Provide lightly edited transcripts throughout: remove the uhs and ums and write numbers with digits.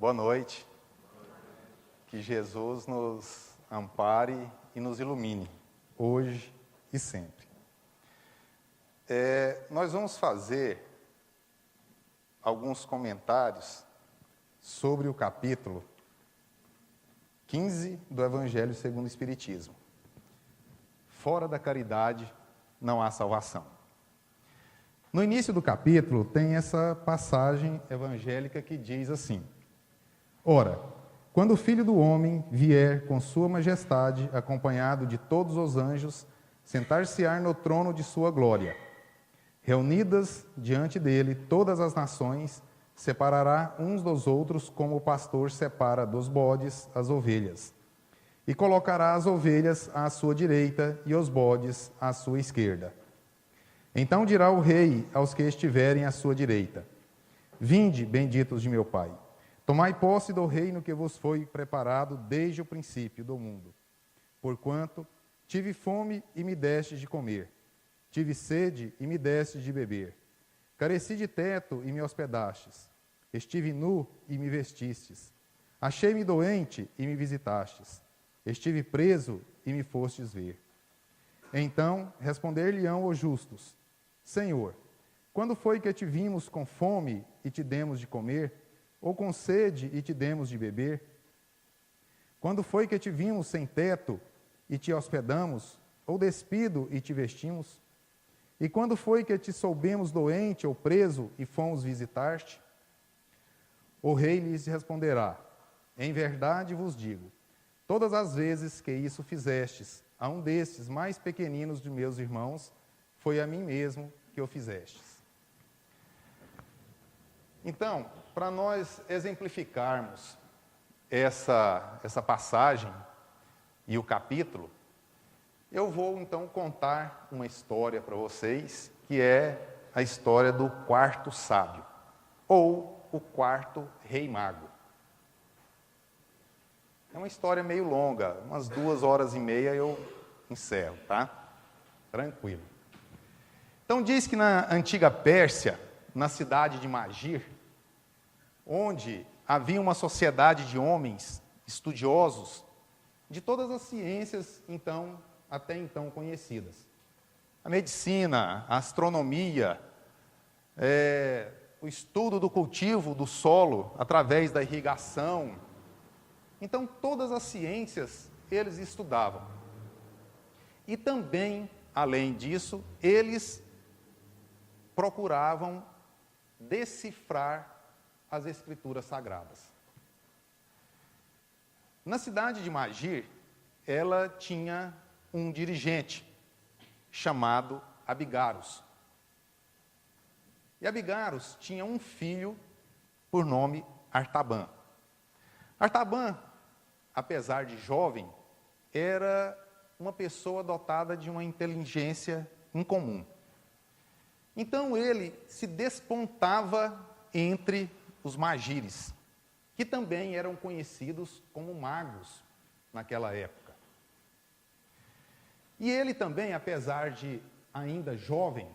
Boa noite. Que Jesus nos ampare e nos ilumine, hoje e sempre. Nós vamos fazer alguns comentários sobre o capítulo 15 do Evangelho segundo o Espiritismo. Fora da caridade não há salvação. No início do capítulo tem essa passagem evangélica que diz assim: Ora, quando o Filho do Homem vier com sua majestade, acompanhado de todos os anjos, sentar-se-á no trono de sua glória. Reunidas diante dele todas as nações, separará uns dos outros como o pastor separa dos bodes as ovelhas. E colocará as ovelhas à sua direita e os bodes à sua esquerda. Então dirá o rei aos que estiverem à sua direita: Vinde, benditos de meu Pai, tomai posse do reino que vos foi preparado desde o princípio do mundo. Porquanto tive fome e me destes de comer, tive sede e me destes de beber, careci de teto e me hospedastes, estive nu e me vestistes, achei-me doente e me visitastes, estive preso e me fostes ver. Então responder-lhe-ão os justos: Senhor, quando foi que te vimos com fome e te demos de comer, ou com sede e te demos de beber? Quando foi que te vimos sem teto e te hospedamos, ou despido e te vestimos? E quando foi que te soubemos doente ou preso e fomos visitar-te? O rei lhes responderá: Em verdade vos digo, todas as vezes que isso fizestes a um destes mais pequeninos de meus irmãos, foi a mim mesmo que o fizestes. Então, para nós exemplificarmos essa passagem e o capítulo, eu vou então contar uma história para vocês, que é a história do quarto sábio, ou o quarto rei mago. É uma história meio longa, umas 2h30 eu encerro, tá? Tranquilo. Então diz que na antiga Pérsia, na cidade de Magir, onde havia uma sociedade de homens estudiosos de todas as ciências até então conhecidas. A medicina, a astronomia, o estudo do cultivo do solo através da irrigação. Então, todas as ciências eles estudavam. E também, além disso, eles procuravam decifrar as escrituras sagradas. Na cidade de Magir, ela tinha um dirigente chamado Abigaros. E Abigaros tinha um filho por nome Artaban. Artaban, apesar de jovem, era uma pessoa dotada de uma inteligência incomum. Então ele se despontava entre os magires, que também eram conhecidos como magos naquela época. E ele também, apesar de ainda jovem,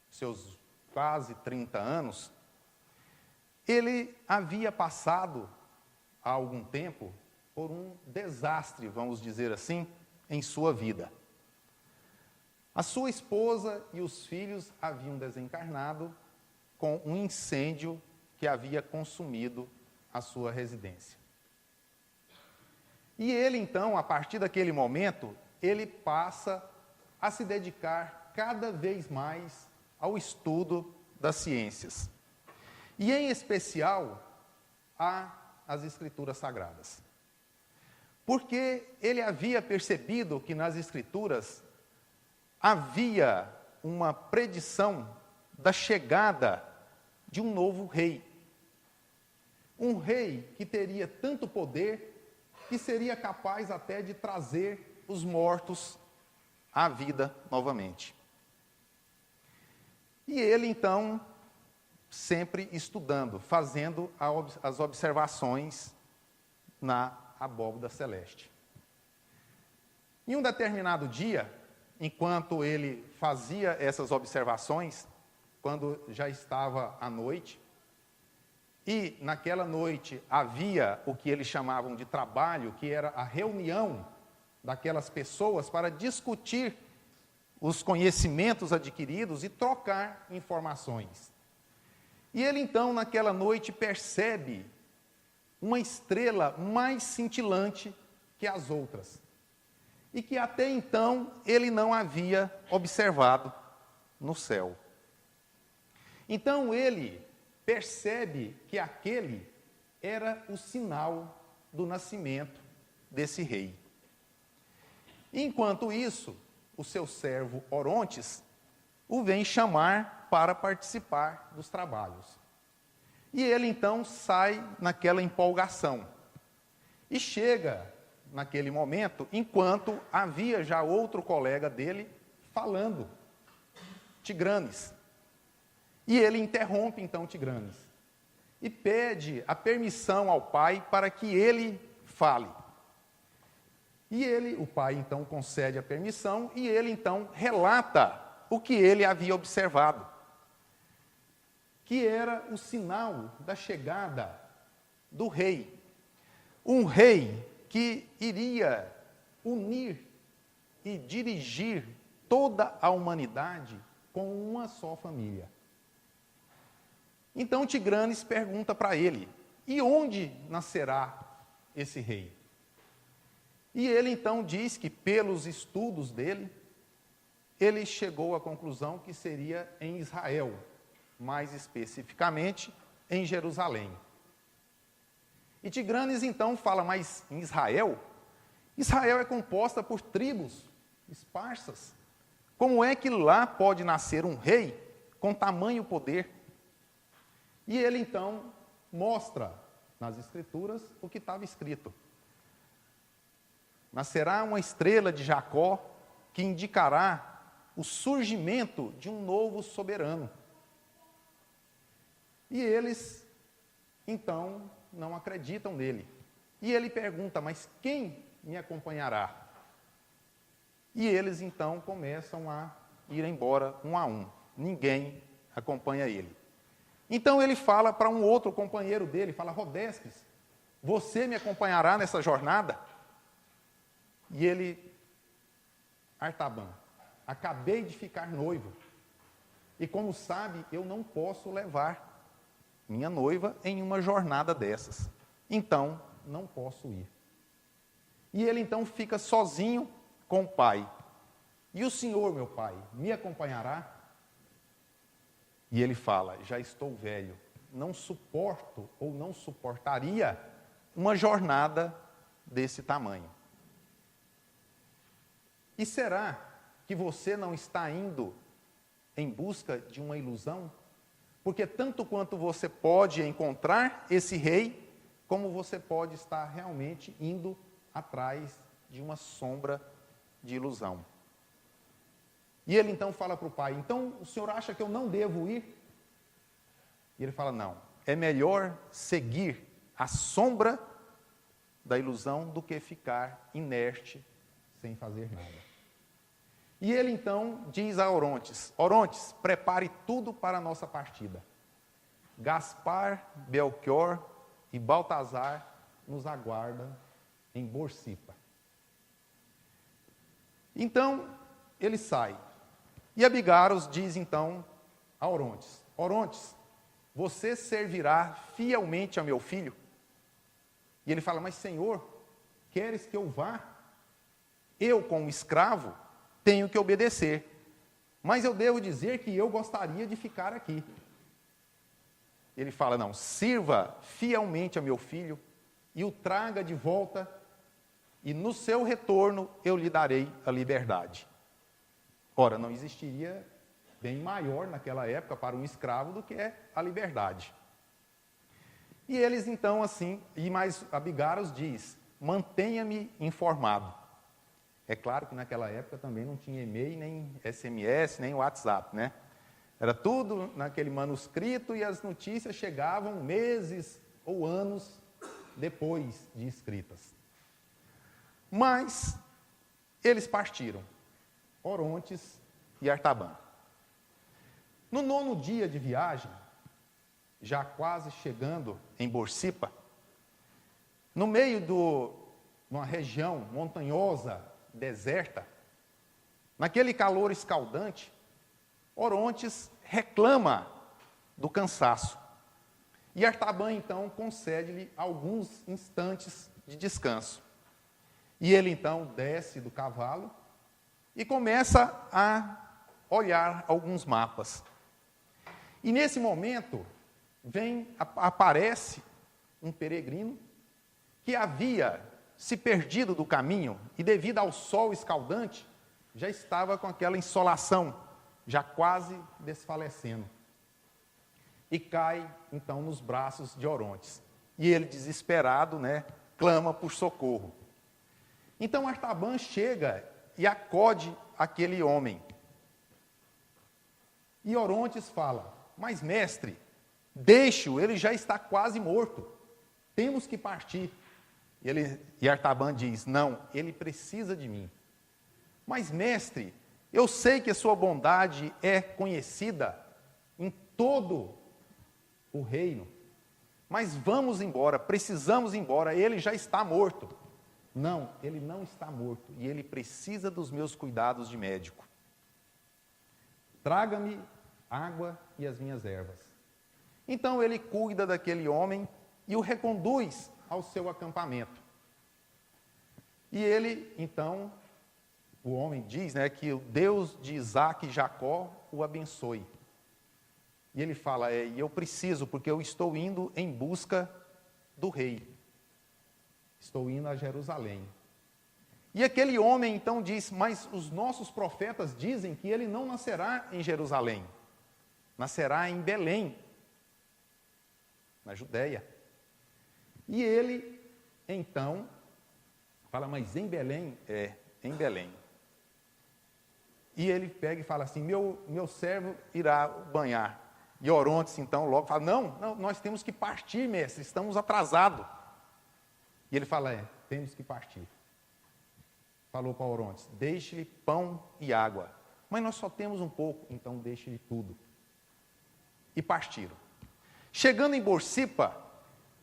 seus quase 30 anos, ele havia passado há algum tempo por um desastre, vamos dizer assim, em sua vida. A sua esposa e os filhos haviam desencarnado com um incêndio que havia consumido a sua residência. E ele, então, a partir daquele momento, ele passa a se dedicar cada vez mais ao estudo das ciências. E, em especial, às Escrituras Sagradas. Porque ele havia percebido que nas Escrituras havia uma predição da chegada de um novo rei. Um rei que teria tanto poder que seria capaz até de trazer os mortos à vida novamente. E ele, então, sempre estudando, fazendo as observações na abóbada celeste. Em um determinado dia, enquanto ele fazia essas observações, quando já estava à noite, E naquela noite havia o que eles chamavam de trabalho, que era a reunião daquelas pessoas para discutir os conhecimentos adquiridos e trocar informações. E ele então, naquela noite, percebe uma estrela mais cintilante que as outras, e que até então ele não havia observado no céu. Então ele percebe que aquele era o sinal do nascimento desse rei. Enquanto isso, o seu servo Orontes o vem chamar para participar dos trabalhos. E ele então sai naquela empolgação. E chega naquele momento, enquanto havia já outro colega dele falando, Tigranes. E ele interrompe então Tigranes e pede a permissão ao pai para que ele fale. E o pai então concede a permissão e ele então relata o que ele havia observado, que era o sinal da chegada do rei. Um rei que iria unir e dirigir toda a humanidade com uma só família. Então Tigranes pergunta para ele, e onde nascerá esse rei? E ele então diz que, pelos estudos dele, ele chegou à conclusão que seria em Israel, mais especificamente em Jerusalém. E Tigranes então fala, mas em Israel? Israel é composta por tribos esparsas. Como é que lá pode nascer um rei com tamanho poder? E ele então mostra nas Escrituras o que estava escrito. Nascerá uma estrela de Jacó que indicará o surgimento de um novo soberano. E eles, então, não acreditam nele. E ele pergunta, mas quem me acompanhará? E eles, então, começam a ir embora um a um. Ninguém acompanha ele. Então ele fala para um outro companheiro dele, fala, Rodesques, você me acompanhará nessa jornada? E ele, Artaban, acabei de ficar noivo, e como sabe, eu não posso levar minha noiva em uma jornada dessas, então não posso ir. E ele então fica sozinho com o pai. E o senhor, meu pai, me acompanhará? E ele fala, já estou velho, não suporto ou não suportaria uma jornada desse tamanho. E será que você não está indo em busca de uma ilusão? Porque tanto quanto você pode encontrar esse rei, como você pode estar realmente indo atrás de uma sombra de ilusão. E ele então fala para o pai, então o senhor acha que eu não devo ir? E ele fala, não, é melhor seguir a sombra da ilusão do que ficar inerte sem fazer nada. E ele então diz a Orontes, Orontes, prepare tudo para a nossa partida. Gaspar, Belchior e Baltazar nos aguardam em Borsipa. Então, ele sai. E Abigaros diz então a Orontes, Orontes, você servirá fielmente a meu filho? E ele fala, mas Senhor, queres que eu vá? Eu, como escravo, tenho que obedecer. Mas eu devo dizer que eu gostaria de ficar aqui. Ele fala, não, sirva fielmente a meu filho e o traga de volta, e no seu retorno eu lhe darei a liberdade. Ora, não existiria bem maior naquela época para um escravo do que a liberdade. E eles então assim, e mais Abigaros diz, mantenha-me informado. É claro que naquela época também não tinha e-mail, nem SMS, nem WhatsApp, né? Era tudo naquele manuscrito e as notícias chegavam meses ou anos depois de escritas. Mas eles partiram, Orontes e Artaban. No 9º dia de viagem, já quase chegando em Borsippa, no meio de uma região montanhosa, deserta, naquele calor escaldante, Orontes reclama do cansaço. E Artaban, então, concede-lhe alguns instantes de descanso. E ele, então, desce do cavalo e começa a olhar alguns mapas. E, nesse momento, aparece um peregrino que havia se perdido do caminho e, devido ao sol escaldante, já estava com aquela insolação, já quase desfalecendo. E cai, então, nos braços de Orontes. E ele, desesperado, clama por socorro. Então, Artaban chega e acode aquele homem. E Orontes fala: mas, mestre, deixe-o, ele já está quase morto. Temos que partir. E Artaban diz: não, ele precisa de mim. Mas, mestre, eu sei que a sua bondade é conhecida em todo o reino. Mas vamos embora, precisamos ir embora, ele já está morto. Não, ele não está morto e ele precisa dos meus cuidados de médico. Traga-me água e as minhas ervas. Então ele cuida daquele homem e o reconduz ao seu acampamento. E ele, então, o homem diz, que o Deus de Isaac e Jacó o abençoe. E ele fala: eu preciso, porque eu estou indo em busca do rei. Estou indo a Jerusalém. E aquele homem então diz: mas os nossos profetas dizem que ele não nascerá em Jerusalém. Nascerá em Belém, na Judéia. E ele, então, fala: mas em Belém? Em Belém. E ele pega e fala assim: meu servo irá banhar. E Orontes, então, logo fala: não, nós temos que partir, mestre, estamos atrasados. E ele fala: temos que partir. Falou para Orontes: deixe-lhe pão e água. Mas nós só temos um pouco, então deixe-lhe tudo. E partiram. Chegando em Borsippa,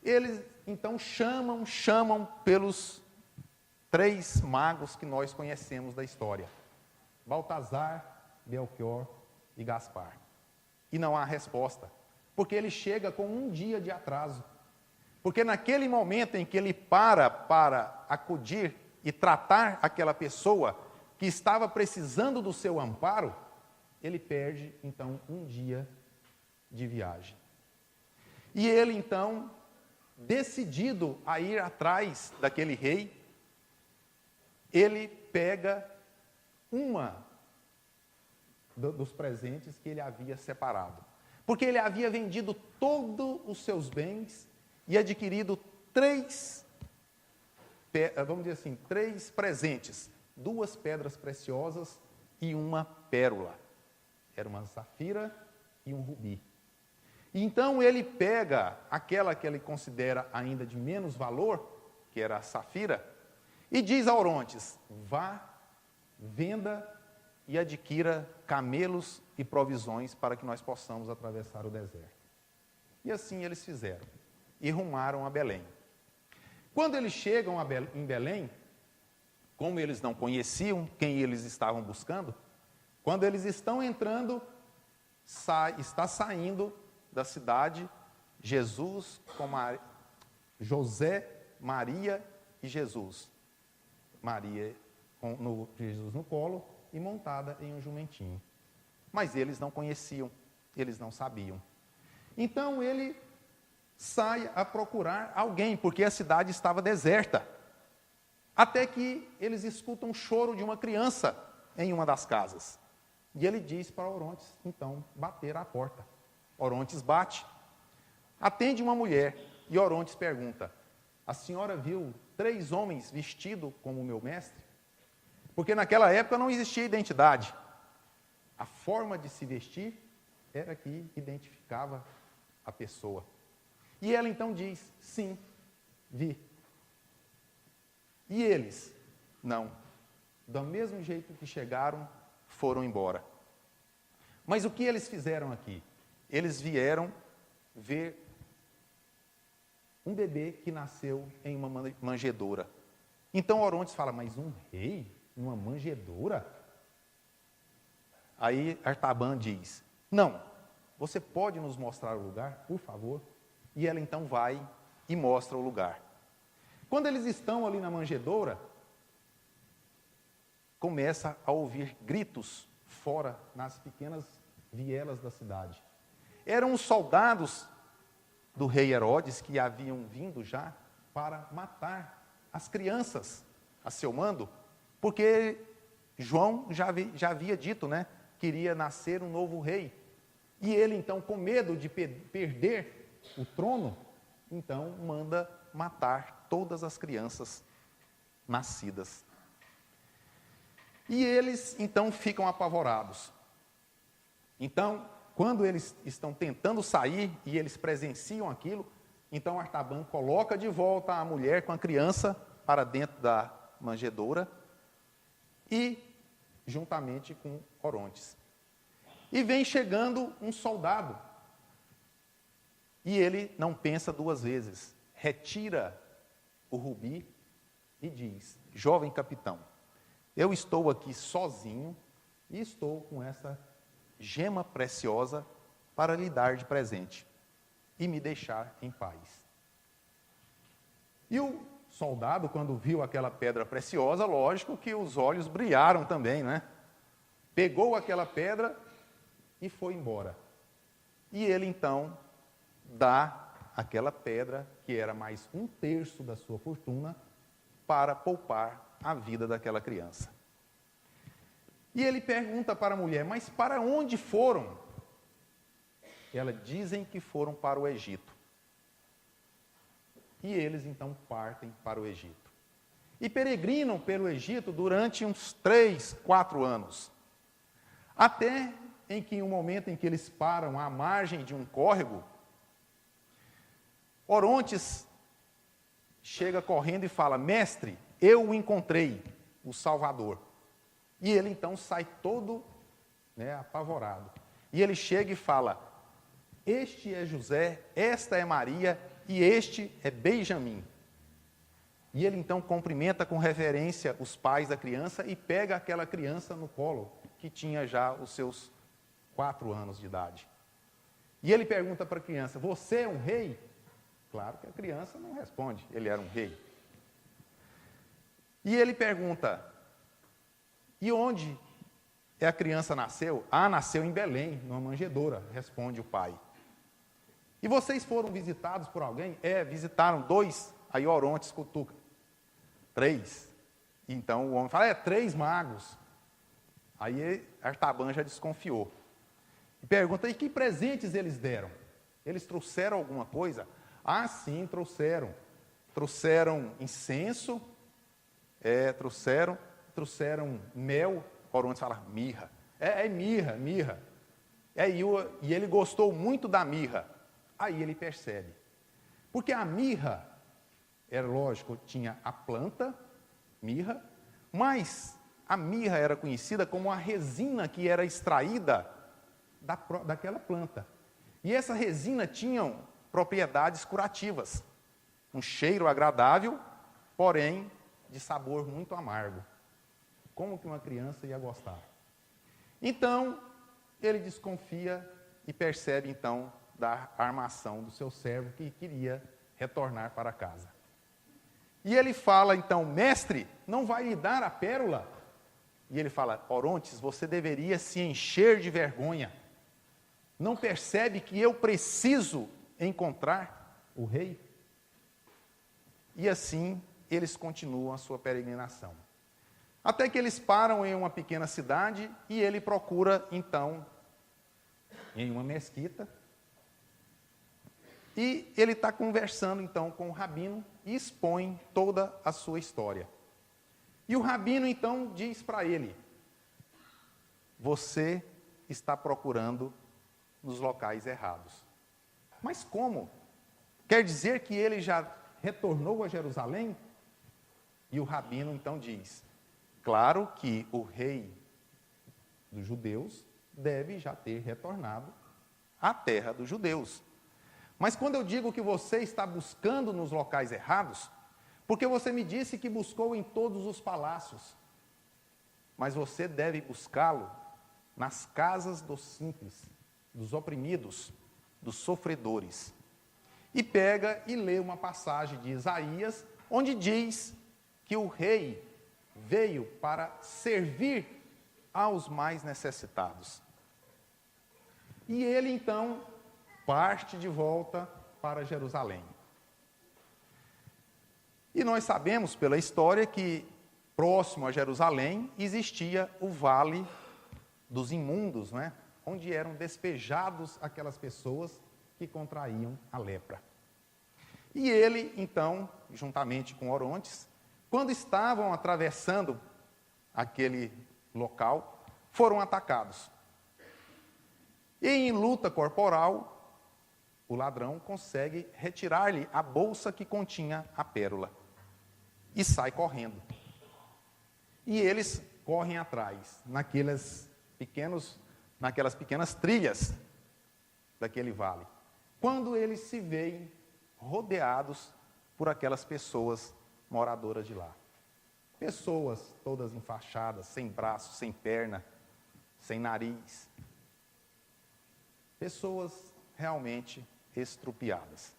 eles então chamam pelos 3 magos que nós conhecemos da história: Baltazar, Belchior e Gaspar. E não há resposta, porque ele chega com um dia de atraso. Porque naquele momento em que ele para acudir e tratar aquela pessoa que estava precisando do seu amparo, ele perde, então, um dia de viagem. E ele, então, decidido a ir atrás daquele rei, ele pega dos presentes que ele havia separado. Porque ele havia vendido todos os seus bens e adquirido 3 presentes: 2 pedras preciosas e 1 pérola. Era uma safira e um rubi. E então ele pega aquela que ele considera ainda de menos valor, que era a safira, e diz a Orontes: vá, venda e adquira camelos e provisões para que nós possamos atravessar o deserto. E assim eles fizeram, e rumaram a Belém. Quando eles chegam em Belém, como eles não conheciam quem eles estavam buscando, quando eles estão entrando, está saindo da cidade Jesus com José, Maria e Jesus. Maria com Jesus no colo e montada em um jumentinho. Mas eles não conheciam, eles não sabiam. Então ele sai a procurar alguém, porque a cidade estava deserta. Até que eles escutam o choro de uma criança em uma das casas. E ele diz para Orontes, então, bater à porta. Orontes bate. Atende uma mulher e Orontes pergunta: a senhora viu 3 homens vestidos como o meu mestre? Porque naquela época não existia identidade. A forma de se vestir era que identificava a pessoa. E ela então diz: sim, vi. E eles? Não. Do mesmo jeito que chegaram, foram embora. Mas o que eles fizeram aqui? Eles vieram ver um bebê que nasceu em uma manjedoura. Então Orontes fala, mas um rei numa manjedoura? Aí Artaban diz, não, você pode nos mostrar o lugar, por favor? E ela então vai e mostra o lugar. Quando eles estão ali na manjedoura, começa a ouvir gritos fora, nas pequenas vielas da cidade. Eram os soldados do rei Herodes que haviam vindo já para matar as crianças a seu mando, porque João já havia dito, né, que iria nascer um novo rei. E ele então, com medo de perder o trono, então manda matar todas as crianças nascidas. E eles então ficam apavorados. Então, quando eles estão tentando sair e eles presenciam aquilo, então Artaban coloca de volta a mulher com a criança para dentro da manjedoura e juntamente com Orontes. E vem chegando um soldado. E ele não pensa duas vezes. Retira o rubi e diz, jovem capitão, eu estou aqui sozinho e estou com essa gema preciosa para lhe dar de presente e me deixar em paz. E o soldado, quando viu aquela pedra preciosa, lógico que os olhos brilharam também, né? Pegou aquela pedra e foi embora. E ele então dá aquela pedra, que era mais 1/3 da sua fortuna, para poupar a vida daquela criança. E ele pergunta para a mulher, mas para onde foram? Ela dizem que foram para o Egito. E eles então partem para o Egito. E peregrinam pelo Egito durante uns 3, 4 anos. Até em que, em um momento em que eles param à margem de um córrego, Orontes chega correndo e fala, mestre, eu o encontrei, o Salvador. E ele então sai todo, né, apavorado. E ele chega e fala, este é José, esta é Maria e este é Benjamim. E ele então cumprimenta com reverência os pais da criança e pega aquela criança no colo, que tinha já os seus 4 anos de idade. E ele pergunta para a criança, você é um rei? Claro que a criança não responde, ele era um rei. E ele pergunta, e onde a criança nasceu? Ah, nasceu em Belém, numa manjedoura, responde o pai. E vocês foram visitados por alguém? Visitaram 2, aí Orontes cutuca. 3. Então o homem fala, 3 magos. Aí Artaban já desconfiou. E pergunta, e que presentes eles deram? Eles trouxeram alguma coisa? Ah, sim, trouxeram. Trouxeram incenso, trouxeram mel. Orontes fala, mirra. Mirra. E ele gostou muito da mirra. Aí ele percebe. Porque a mirra, era lógico, tinha a planta, mirra, mas a mirra era conhecida como a resina que era extraída daquela planta. E essa resina tinha propriedades curativas. Um cheiro agradável, porém de sabor muito amargo. Como que uma criança ia gostar? Então, ele desconfia e percebe então da armação do seu servo que queria retornar para casa. E ele fala então, mestre, não vai lhe dar a pérola? E ele fala, Orontes, você deveria se encher de vergonha. Não percebe que eu preciso encontrar o rei? E assim eles continuam a sua peregrinação. Até que eles param em uma pequena cidade e ele procura então em uma mesquita. E ele está conversando então com o rabino e expõe toda a sua história. E o rabino então diz para ele, você está procurando nos locais errados. Mas como? Quer dizer que ele já retornou a Jerusalém? E o rabino então diz, claro que o rei dos judeus deve já ter retornado à terra dos judeus. Mas quando eu digo que você está buscando nos locais errados, porque você me disse que buscou em todos os palácios, mas você deve buscá-lo nas casas dos simples, dos oprimidos, dos sofredores. E pega e lê uma passagem de Isaías, onde diz que o rei veio para servir aos mais necessitados. E ele então parte de volta para Jerusalém. E nós sabemos pela história que próximo a Jerusalém existia o Vale dos Imundos, né? Onde eram despejados aquelas pessoas que contraíam a lepra. E ele, então, juntamente com Orontes, quando estavam atravessando aquele local, foram atacados. E em luta corporal, o ladrão consegue retirar-lhe a bolsa que continha a pérola e sai correndo. E eles correm atrás, naquelas pequenas trilhas daquele vale. Quando eles se veem rodeados por aquelas pessoas moradoras de lá. Pessoas todas enfaixadas, sem braço, sem perna, sem nariz. Pessoas realmente estrupiadas.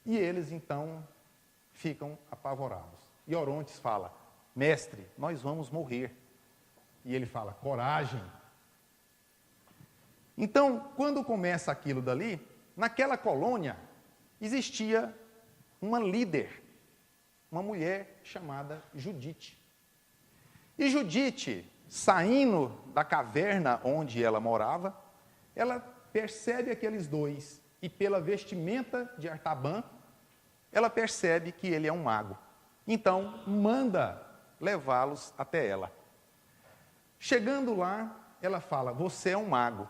E eles então ficam apavorados. E Orontes fala: mestre, nós vamos morrer. E ele fala: coragem. Então, quando começa aquilo dali, naquela colônia existia uma líder, uma mulher chamada Judite. E Judite, saindo da caverna onde ela morava, ela percebe aqueles dois, e pela vestimenta de Artaban, ela percebe que ele é um mago. Então, manda levá-los até ela. Chegando lá, ela fala: você é um mago,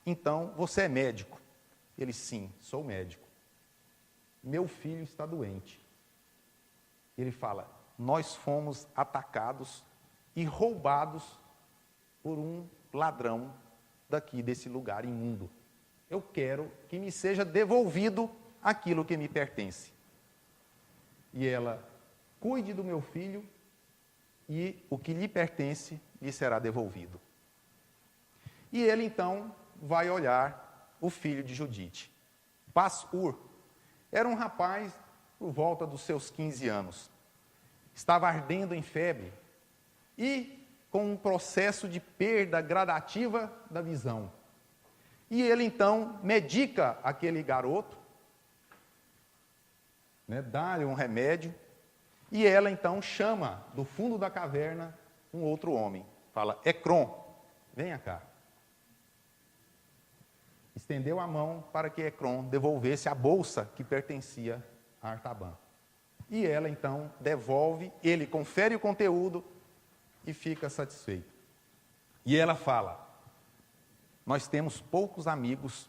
então você é médico. Ele: sim, sou médico. Meu filho está doente. Ele fala: nós fomos atacados e roubados por um ladrão daqui desse lugar imundo. Eu quero que me seja devolvido aquilo que me pertence. E ela: cuide do meu filho e o que lhe pertence lhe será devolvido. E ele então vai olhar o filho de Judite. Paz-Ur era um rapaz por volta dos seus 15 anos. Estava ardendo em febre e com um processo de perda gradativa da visão. E ele então medica aquele garoto, né, dá-lhe um remédio, e ela então chama do fundo da caverna um outro homem. Fala: Ecrom, venha cá. Estendeu a mão para que Ecrom devolvesse a bolsa que pertencia a Artaban. E ela então devolve, ele confere o conteúdo e fica satisfeito. E ela fala: nós temos poucos amigos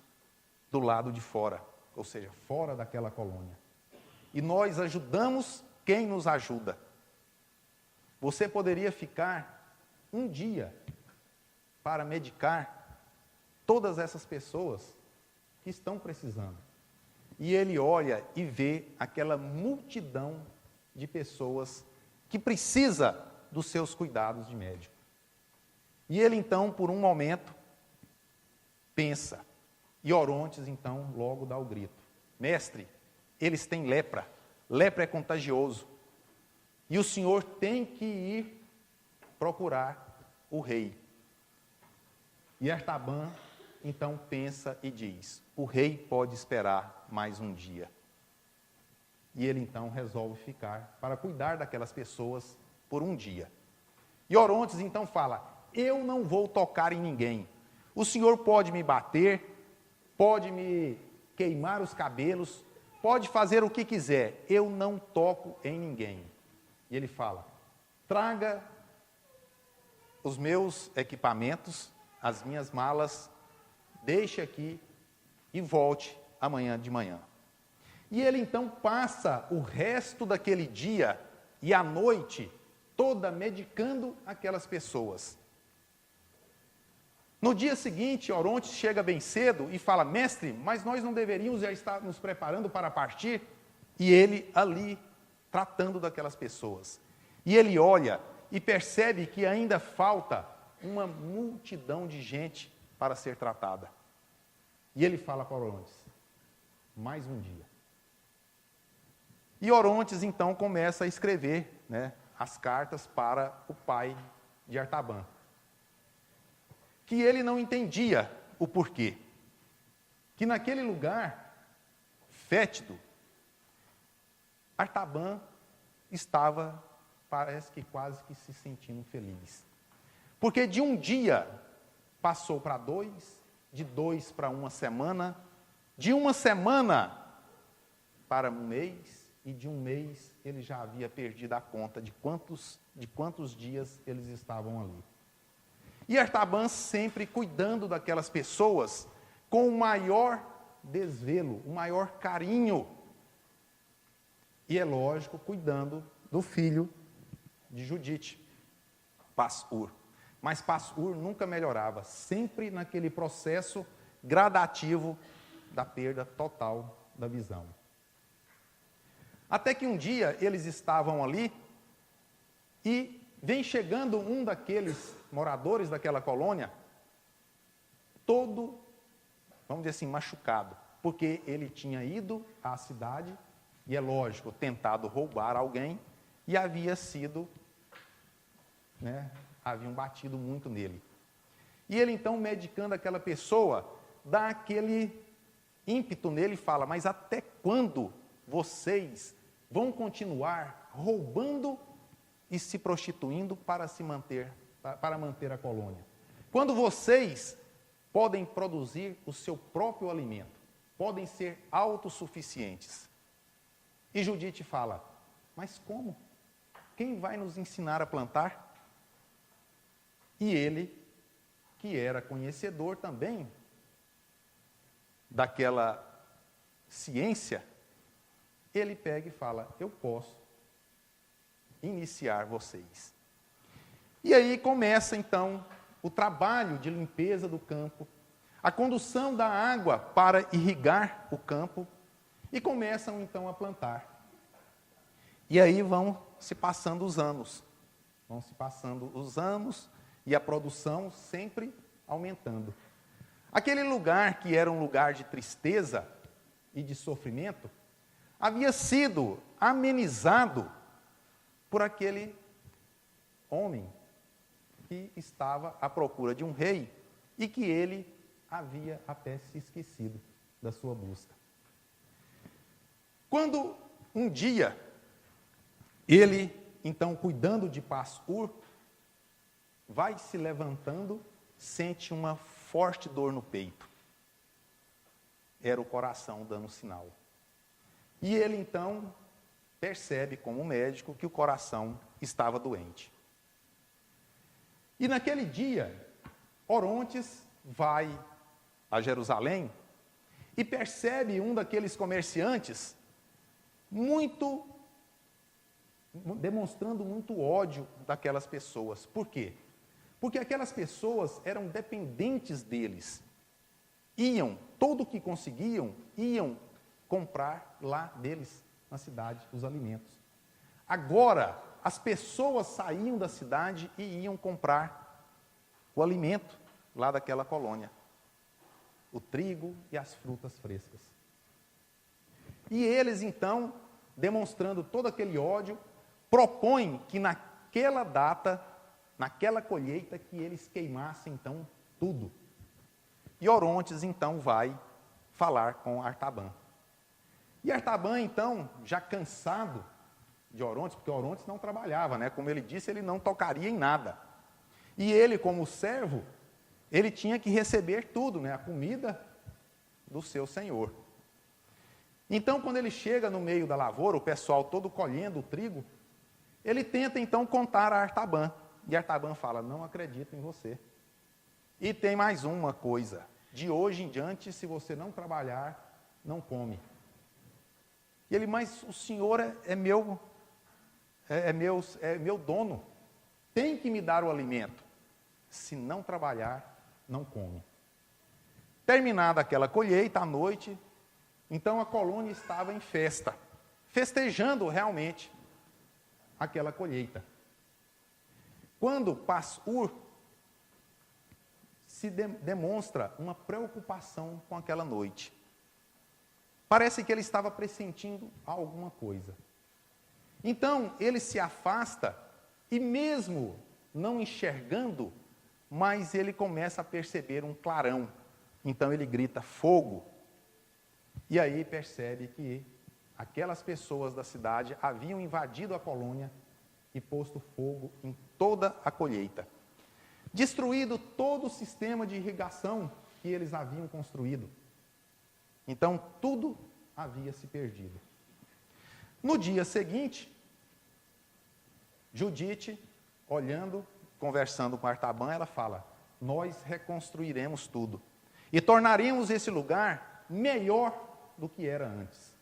do lado de fora, ou seja, fora daquela colônia. E nós ajudamos quem nos ajuda. Você poderia ficar um dia para medicar todas essas pessoas que estão precisando. E ele olha e vê aquela multidão de pessoas que precisa dos seus cuidados de médico. E ele então, por um momento, pensa. E Orontes então logo dá o grito: mestre, eles têm lepra. Lepra é contagioso. E o senhor tem que ir procurar o rei. E Artaban então pensa e diz: o rei pode esperar mais um dia. E ele então resolve ficar para cuidar daquelas pessoas por um dia. E Orontes então fala: eu não vou tocar em ninguém. O senhor pode me bater, pode me queimar os cabelos, pode fazer o que quiser, eu não toco em ninguém. E ele fala: traga os meus equipamentos, as minhas malas, deixe aqui e volte amanhã de manhã. E ele então passa o resto daquele dia e a noite toda medicando aquelas pessoas. No dia seguinte, Orontes chega bem cedo e fala: mestre, mas nós não deveríamos já estar nos preparando para partir? E ele ali, tratando daquelas pessoas. E ele olha e percebe que ainda falta uma multidão de gente para ser tratada. E ele fala para Orontes: mais um dia. E Orontes então começa a escrever, né, as cartas para o pai de Artaban, que ele não entendia o porquê. Que naquele lugar fétido, Artaban estava, parece que quase que se sentindo feliz. Porque de um dia passou para 2, de 2 para uma semana, de uma semana para um mês, e de um mês ele já havia perdido a conta de quantos dias eles estavam ali. E Artaban sempre cuidando daquelas pessoas com o maior desvelo, o maior carinho. E é lógico, cuidando do filho de Judite, Passur. Mas Passur nunca melhorava, sempre naquele processo gradativo da perda total da visão. Até que um dia eles estavam ali e vem chegando um daqueles moradores daquela colônia, todo, vamos dizer assim, machucado, porque ele tinha ido à cidade e, é lógico, tentado roubar alguém e havia sido, haviam batido muito nele. E ele então, medicando aquela pessoa, dá aquele ímpeto nele e fala: mas até quando vocês vão continuar roubando e se prostituindo para manter a colônia? Quando vocês podem produzir o seu próprio alimento, podem ser autossuficientes. E Judite fala: mas como? Quem vai nos ensinar a plantar? E ele, que era conhecedor também daquela ciência, ele pega e fala: eu posso iniciar vocês. E aí começa então o trabalho de limpeza do campo, a condução da água para irrigar o campo, e começam então a plantar. E aí vão se passando os anos, e a produção sempre aumentando. Aquele lugar que era um lugar de tristeza e de sofrimento, havia sido amenizado por aquele homem que estava à procura de um rei e que ele havia até se esquecido da sua busca. Quando um dia ele, então, cuidando de Passur, vai se levantando, sente uma forte dor no peito. Era o coração dando sinal. E ele, então, percebe, como médico, que o coração estava doente. E naquele dia, Orontes vai a Jerusalém e percebe um daqueles comerciantes demonstrando muito ódio daquelas pessoas. Por quê? Porque aquelas pessoas eram dependentes deles. Tudo o que conseguiam, iam comprar lá deles, na cidade, os alimentos. Agora, as pessoas saíam da cidade e iam comprar o alimento lá daquela colônia. O trigo e as frutas frescas. E eles, então, demonstrando todo aquele ódio, propõem que naquela data, naquela colheita, que eles queimassem, então, tudo. E Orontes, então, vai falar com Artaban. E Artaban, então, já cansado de Orontes, porque Orontes não trabalhava, Como ele disse, ele não tocaria em nada. E ele, como servo, ele tinha que receber tudo, a comida do seu senhor. Então, quando ele chega no meio da lavoura, o pessoal todo colhendo o trigo, ele tenta, então, contar a Artaban. E Artaban fala: não acredito em você. E tem mais uma coisa: de hoje em diante, se você não trabalhar, não come. E ele: mas o senhor é meu dono, tem que me dar o alimento. Se não trabalhar, não come. Terminada aquela colheita, à noite, então a colônia estava em festa, festejando realmente aquela colheita. Quando Pashur se demonstra uma preocupação com aquela noite. Parece que ele estava pressentindo alguma coisa. Então, ele se afasta e mesmo não enxergando, mas ele começa a perceber um clarão. Então, ele grita, fogo. E aí percebe que aquelas pessoas da cidade haviam invadido a colônia e posto fogo em toda a colheita. Destruído todo o sistema de irrigação que eles haviam construído. Então, tudo havia se perdido. No dia seguinte, Judite, olhando, conversando com Artaban, ela fala, nós reconstruiremos tudo e tornaremos esse lugar melhor do que era antes.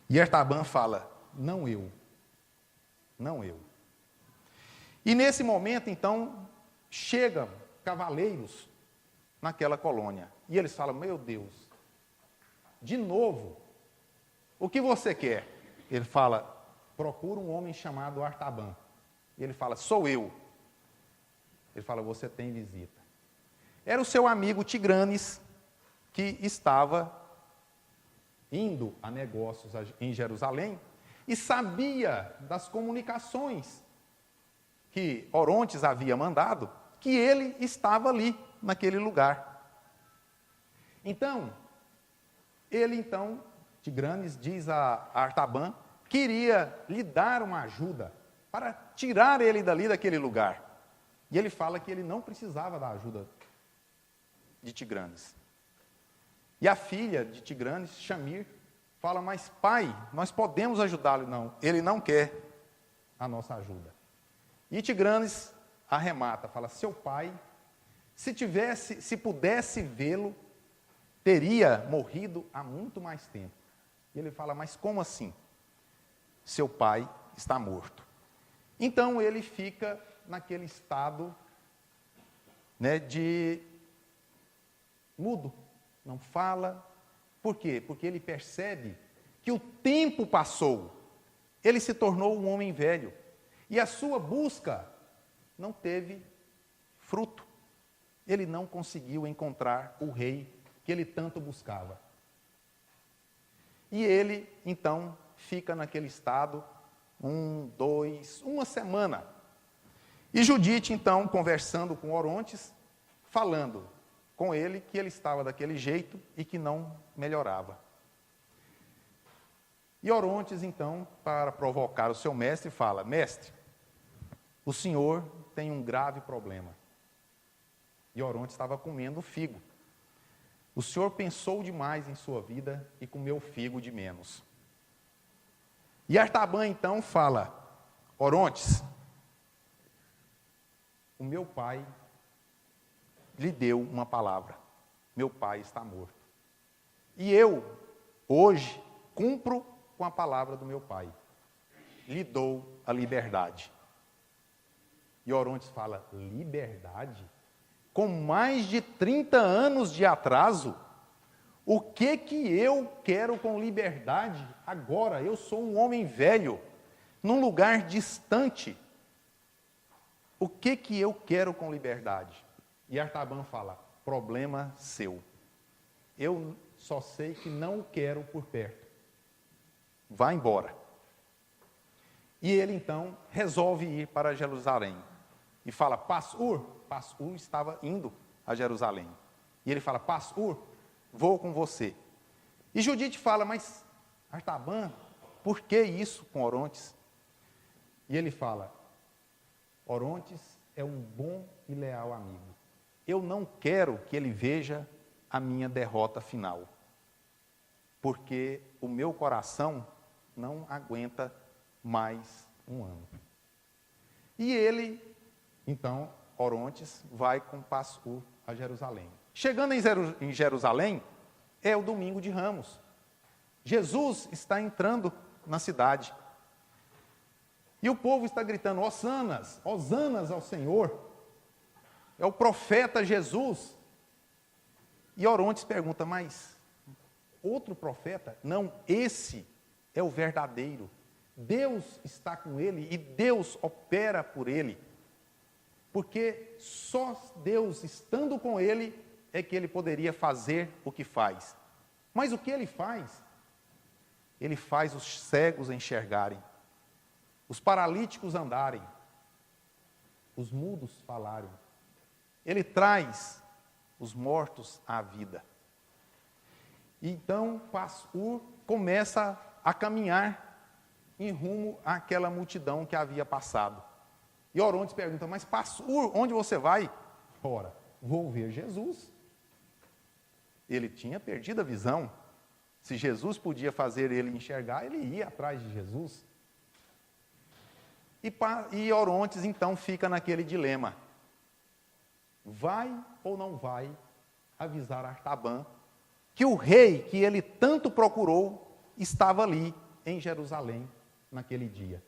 E Artaban fala, não eu. E nesse momento, então, chegam cavaleiros naquela colônia. E eles falam, meu Deus, de novo, o que você quer? Ele fala, procura um homem chamado Artaban. E ele fala, sou eu. Ele fala, você tem visita. Era o seu amigo Tigranes, que estava indo a negócios em Jerusalém e sabia das comunicações que Orontes havia mandado, que ele estava ali, naquele lugar. Então, Tigranes diz a Artaban, queria lhe dar uma ajuda para tirar ele dali daquele lugar. E ele fala que ele não precisava da ajuda de Tigranes. E a filha de Tigranes, Shamir, fala, mas pai, nós podemos ajudá-lo. Não, ele não quer a nossa ajuda. E Tigranes arremata, fala, seu pai, se pudesse vê-lo, teria morrido há muito mais tempo. E ele fala, mas como assim? Seu pai está morto. Então ele fica naquele estado, né, de mudo, não fala. Por quê? Porque ele percebe que o tempo passou, ele se tornou um homem velho, e a sua busca não teve fruto. Ele não conseguiu encontrar o rei que ele tanto buscava. E ele, então, fica naquele estado, uma semana. E Judite, então, conversando com Orontes, falando com ele que ele estava daquele jeito e que não melhorava. E Orontes, então, para provocar o seu mestre, fala, mestre, o senhor tem um grave problema. E Orontes estava comendo figo. O senhor pensou demais em sua vida e comeu figo de menos. E Artaban, então, fala, Orontes, o meu pai lhe deu uma palavra. Meu pai está morto. E eu, hoje, cumpro com a palavra do meu pai. Lhe dou a liberdade. E Orontes fala, liberdade? Com mais de 30 anos de atraso, o que eu quero com liberdade agora? Eu sou um homem velho, num lugar distante. O que eu quero com liberdade? E Artaban fala, problema seu. Eu só sei que não o quero por perto. Vá embora. E ele, então, resolve ir para Jerusalém. E fala, Pashur estava indo a Jerusalém. E ele fala, Pashur, vou com você. E Judite fala, mas Artaban, por que isso com Orontes? E ele fala, Orontes é um bom e leal amigo. Eu não quero que ele veja a minha derrota final. Porque o meu coração não aguenta mais um ano. E ele, então, Orontes vai com Pashur a Jerusalém. Chegando em Jerusalém, é o domingo de Ramos. Jesus está entrando na cidade. E o povo está gritando, Hosanas, Hosanas ao Senhor. é o profeta Jesus. E Orontes pergunta, mas outro profeta? Não, esse é o verdadeiro. Deus está com ele e Deus opera por ele. Porque só Deus estando com ele é que ele poderia fazer o que faz. Mas o que ele faz? Ele faz os cegos enxergarem, os paralíticos andarem, os mudos falarem. Ele traz os mortos à vida. Então, Pashur começa a caminhar em rumo àquela multidão que havia passado. E Orontes pergunta, mas Pashur, onde você vai? Ora, vou ver Jesus. Ele tinha perdido a visão. Se Jesus podia fazer ele enxergar, ele ia atrás de Jesus. E Orontes, então, fica naquele dilema. Vai ou não vai avisar Artaban que o rei que ele tanto procurou estava ali em Jerusalém naquele dia.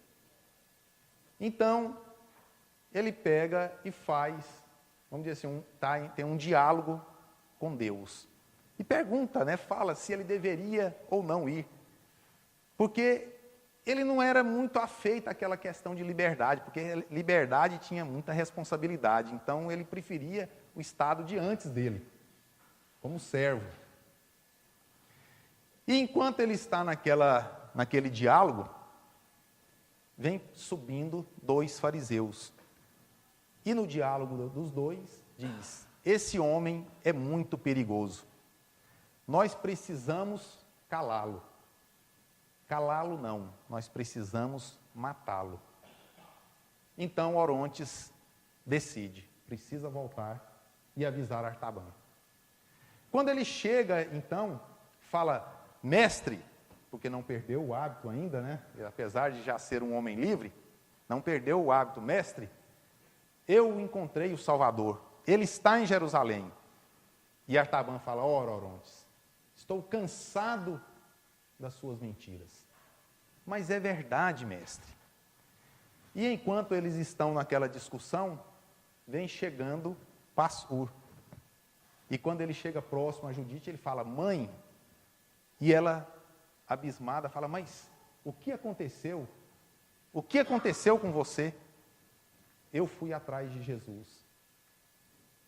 Então, ele pega e faz, vamos dizer assim, tem um diálogo com Deus. E pergunta, fala se ele deveria ou não ir. Porque ele não era muito afeito àquela questão de liberdade, porque liberdade tinha muita responsabilidade. Então, ele preferia o estado de antes dele, como servo. E enquanto ele está naquele diálogo, vem subindo 2 fariseus. E no diálogo dos dois, diz, esse homem é muito perigoso. Nós precisamos calá-lo. Calá-lo não, nós precisamos matá-lo. Então Orontes decide, precisa voltar e avisar Artaban. Quando ele chega, então, fala, mestre, porque não perdeu o hábito ainda, apesar de já ser um homem livre, não perdeu o hábito, mestre, eu encontrei o Salvador, ele está em Jerusalém. E Artaban fala, ora, Orontes, estou cansado das suas mentiras. Mas é verdade, mestre. E enquanto eles estão naquela discussão, vem chegando Pashur. E quando ele chega próximo a Judite, ele fala, mãe. E ela, abismada, fala, mas o que aconteceu? O que aconteceu com você? Eu fui atrás de Jesus.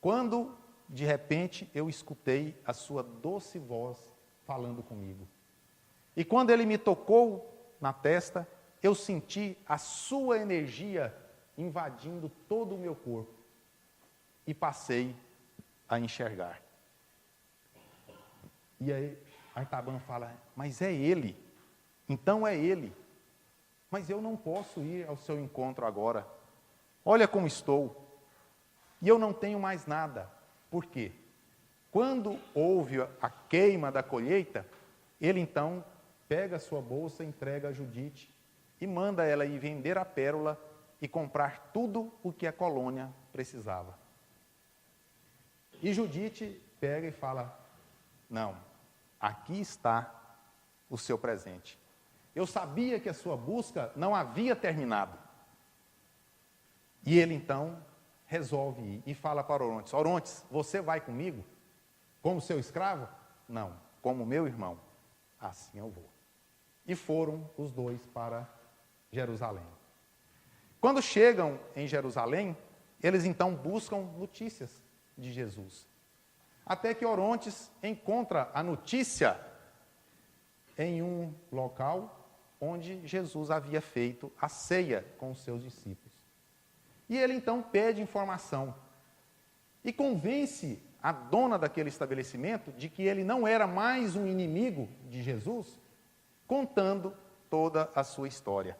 Quando, de repente, eu escutei a sua doce voz falando comigo. E quando ele me tocou na testa, eu senti a sua energia invadindo todo o meu corpo. E passei a enxergar. E aí, Artaban fala, mas é ele. Então é ele. Mas eu não posso ir ao seu encontro agora. Olha como estou. E eu não tenho mais nada. Por quê? Quando houve a queima da colheita, ele então pega a sua bolsa, entrega a Judite e manda ela ir vender a pérola e comprar tudo o que a colônia precisava. E Judite pega e fala, não, aqui está o seu presente. Eu sabia que a sua busca não havia terminado. E ele então resolve ir e fala para Orontes, Orontes, você vai comigo? Como seu escravo? Não, como meu irmão. Assim eu vou. E foram os dois para Jerusalém. Quando chegam em Jerusalém, eles então buscam notícias de Jesus. Até que Orontes encontra a notícia em um local onde Jesus havia feito a ceia com os seus discípulos. E ele então pede informação e convence a dona daquele estabelecimento de que ele não era mais um inimigo de Jesus, contando toda a sua história.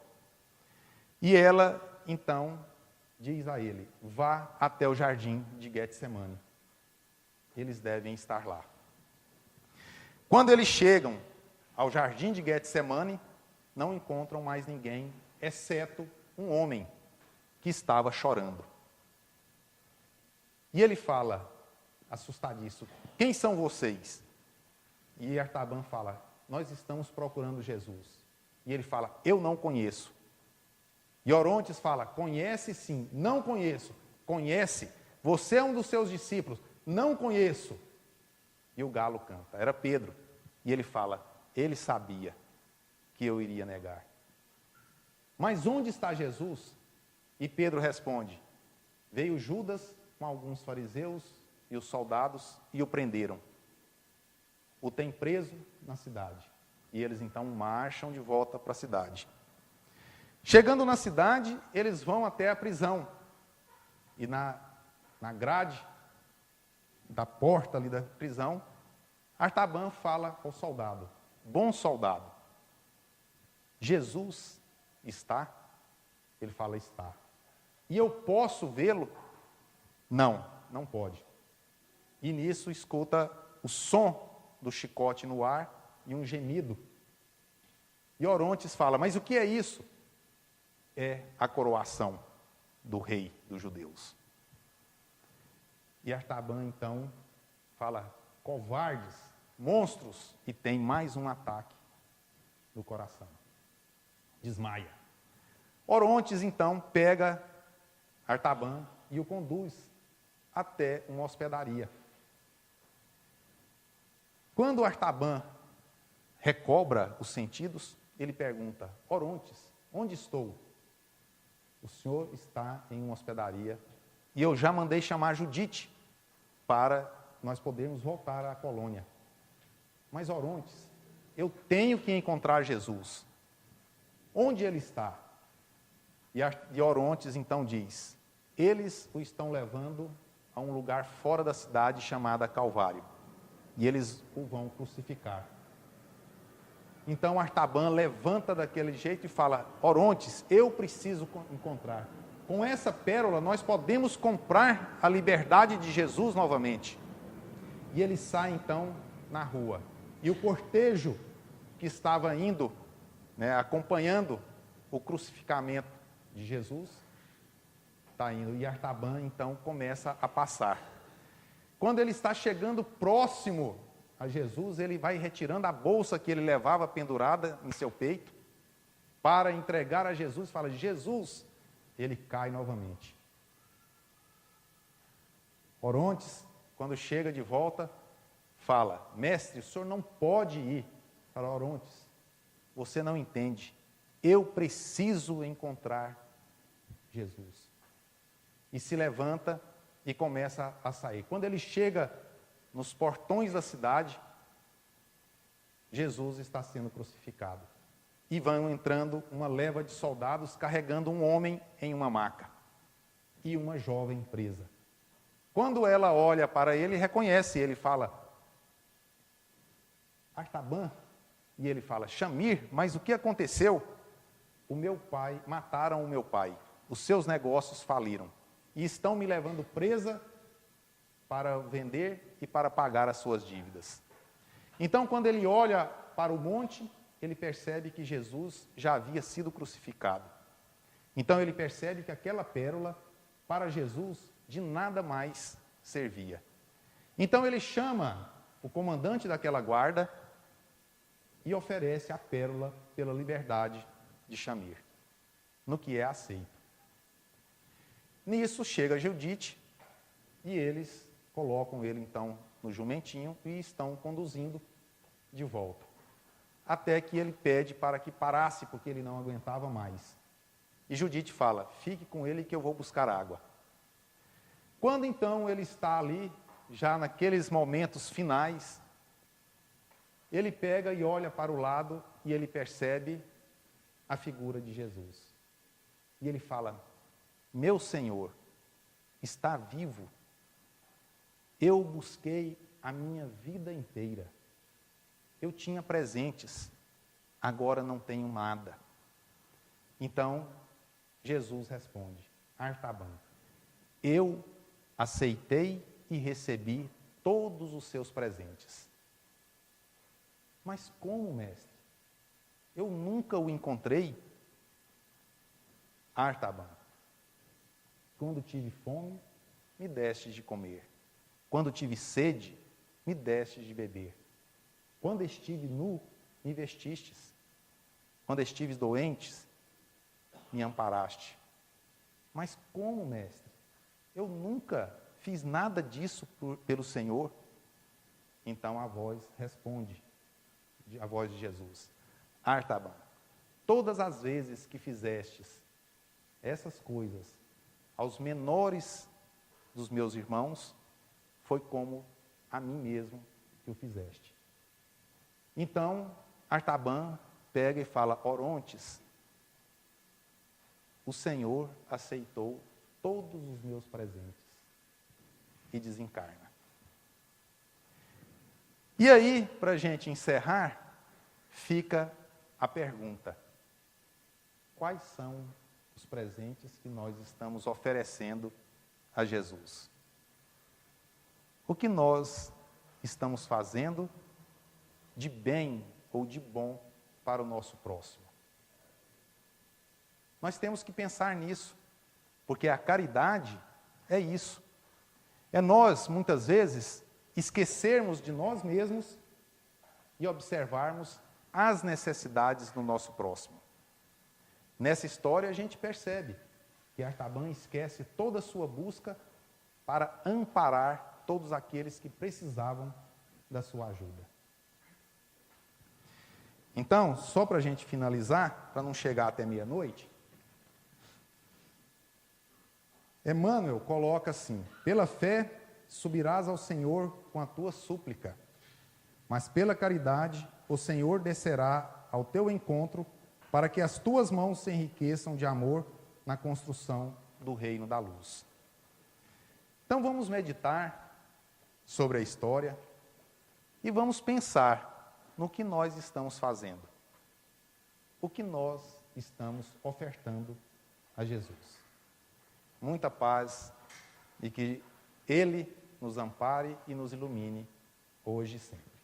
E ela, então, diz a ele, vá até o jardim de Getsemane. Eles devem estar lá. Quando eles chegam ao jardim de Getsemane, não encontram mais ninguém, exceto um homem que estava chorando. E ele fala, assustadíssimo, quem são vocês? E Artaban fala, nós estamos procurando Jesus. E ele fala, eu não conheço. E Orontes fala, conhece sim, não conheço. Conhece, Você é um dos seus discípulos. Não conheço. E o galo canta. Era Pedro. E ele fala, ele sabia que eu iria negar. Mas onde está Jesus? E Pedro responde, veio Judas com alguns fariseus e os soldados e o prenderam. O tem preso na cidade. E eles então marcham de volta para a cidade. Chegando na cidade, eles vão até a prisão. E na grade da porta ali da prisão, Artaban fala ao soldado, bom soldado, Jesus está? Ele fala, está. E eu posso vê-lo? Não, não pode. E nisso escuta o som do chicote no ar e um gemido. E Orontes fala, mas o que é isso? É a coroação do rei dos judeus. E Artaban então fala, covardes, monstros, e tem mais um ataque no coração. Desmaia. Orontes então pega Artaban e o conduz até uma hospedaria. Quando Artaban recobra os sentidos, ele pergunta, Orontes, onde estou? O senhor está em uma hospedaria e eu já mandei chamar Judite para nós podermos voltar à colônia. Mas Orontes, eu tenho que encontrar Jesus. Onde ele está? E Orontes então diz, eles o estão levando a um lugar fora da cidade chamada Calvário. E eles o vão crucificar. Então Artaban levanta daquele jeito e fala, Orontes, eu preciso encontrar. Com essa pérola nós podemos comprar a liberdade de Jesus novamente. E ele sai então na rua. E o cortejo que estava indo, acompanhando o crucificamento de Jesus, está indo. E Artaban então começa a passar. Quando ele está chegando próximo a Jesus, ele vai retirando a bolsa que ele levava pendurada em seu peito, para entregar a Jesus, fala, Jesus, ele cai novamente. Orontes, quando chega de volta, fala, mestre, o senhor não pode ir. Fala, Orontes, você não entende, eu preciso encontrar Jesus. E se levanta e começa a sair. Quando ele chega nos portões da cidade, Jesus está sendo crucificado. E vão entrando uma leva de soldados carregando um homem em uma maca e uma jovem presa. Quando ela olha para ele, reconhece, ele fala, Artaban, e ele fala, Shamir, mas o que aconteceu? O meu pai, mataram o meu pai, os seus negócios faliram e estão me levando presa para vender e para pagar as suas dívidas. Então, quando ele olha para o monte, ele percebe que Jesus já havia sido crucificado. Então, ele percebe que aquela pérola, para Jesus, de nada mais servia. Então, ele chama o comandante daquela guarda e oferece a pérola pela liberdade de Shamir, no que é aceito. Nisso, chega Judite e eles colocam ele, então, no jumentinho e estão conduzindo de volta. Até que ele pede para que parasse, porque ele não aguentava mais. E Judite fala, fique com ele que eu vou buscar água. Quando então ele está ali, já naqueles momentos finais, ele pega e olha para o lado e ele percebe a figura de Jesus. E ele fala, meu Senhor está vivo. Eu busquei a minha vida inteira. Eu tinha presentes, agora não tenho nada. Então, Jesus responde, Artaban, eu aceitei e recebi todos os seus presentes. Mas como, mestre? Eu nunca o encontrei. Artaban, quando tive fome, me deste de comer. Quando tive sede, me deste de beber. Quando estive nu, me vestistes. Quando estives doentes, me amparaste. Mas como, mestre? Eu nunca fiz nada disso pelo Senhor. Então a voz responde, a voz de Jesus: Artaban, todas as vezes que fizestes essas coisas aos menores dos meus irmãos, foi como a mim mesmo que o fizeste. Então, Artaban pega e fala: Orontes, o Senhor aceitou todos os meus presentes, e desencarna. E aí, para a gente encerrar, fica a pergunta: quais são os presentes que nós estamos oferecendo a Jesus? O que nós estamos fazendo de bem ou de bom para o nosso próximo? Nós temos que pensar nisso, porque a caridade é isso. É nós, muitas vezes, esquecermos de nós mesmos e observarmos as necessidades do nosso próximo. Nessa história, a gente percebe que Artaban esquece toda a sua busca para amparar todos aqueles que precisavam da sua ajuda. Então, só para a gente finalizar, para não chegar até meia-noite, Emmanuel coloca assim: pela fé subirás ao Senhor com a tua súplica, mas pela caridade o Senhor descerá ao teu encontro para que as tuas mãos se enriqueçam de amor na construção do reino da luz. Então vamos meditar sobre a história e vamos pensar no que nós estamos fazendo, o que nós estamos ofertando a Jesus. Muita paz e que Ele nos ampare e nos ilumine hoje e sempre.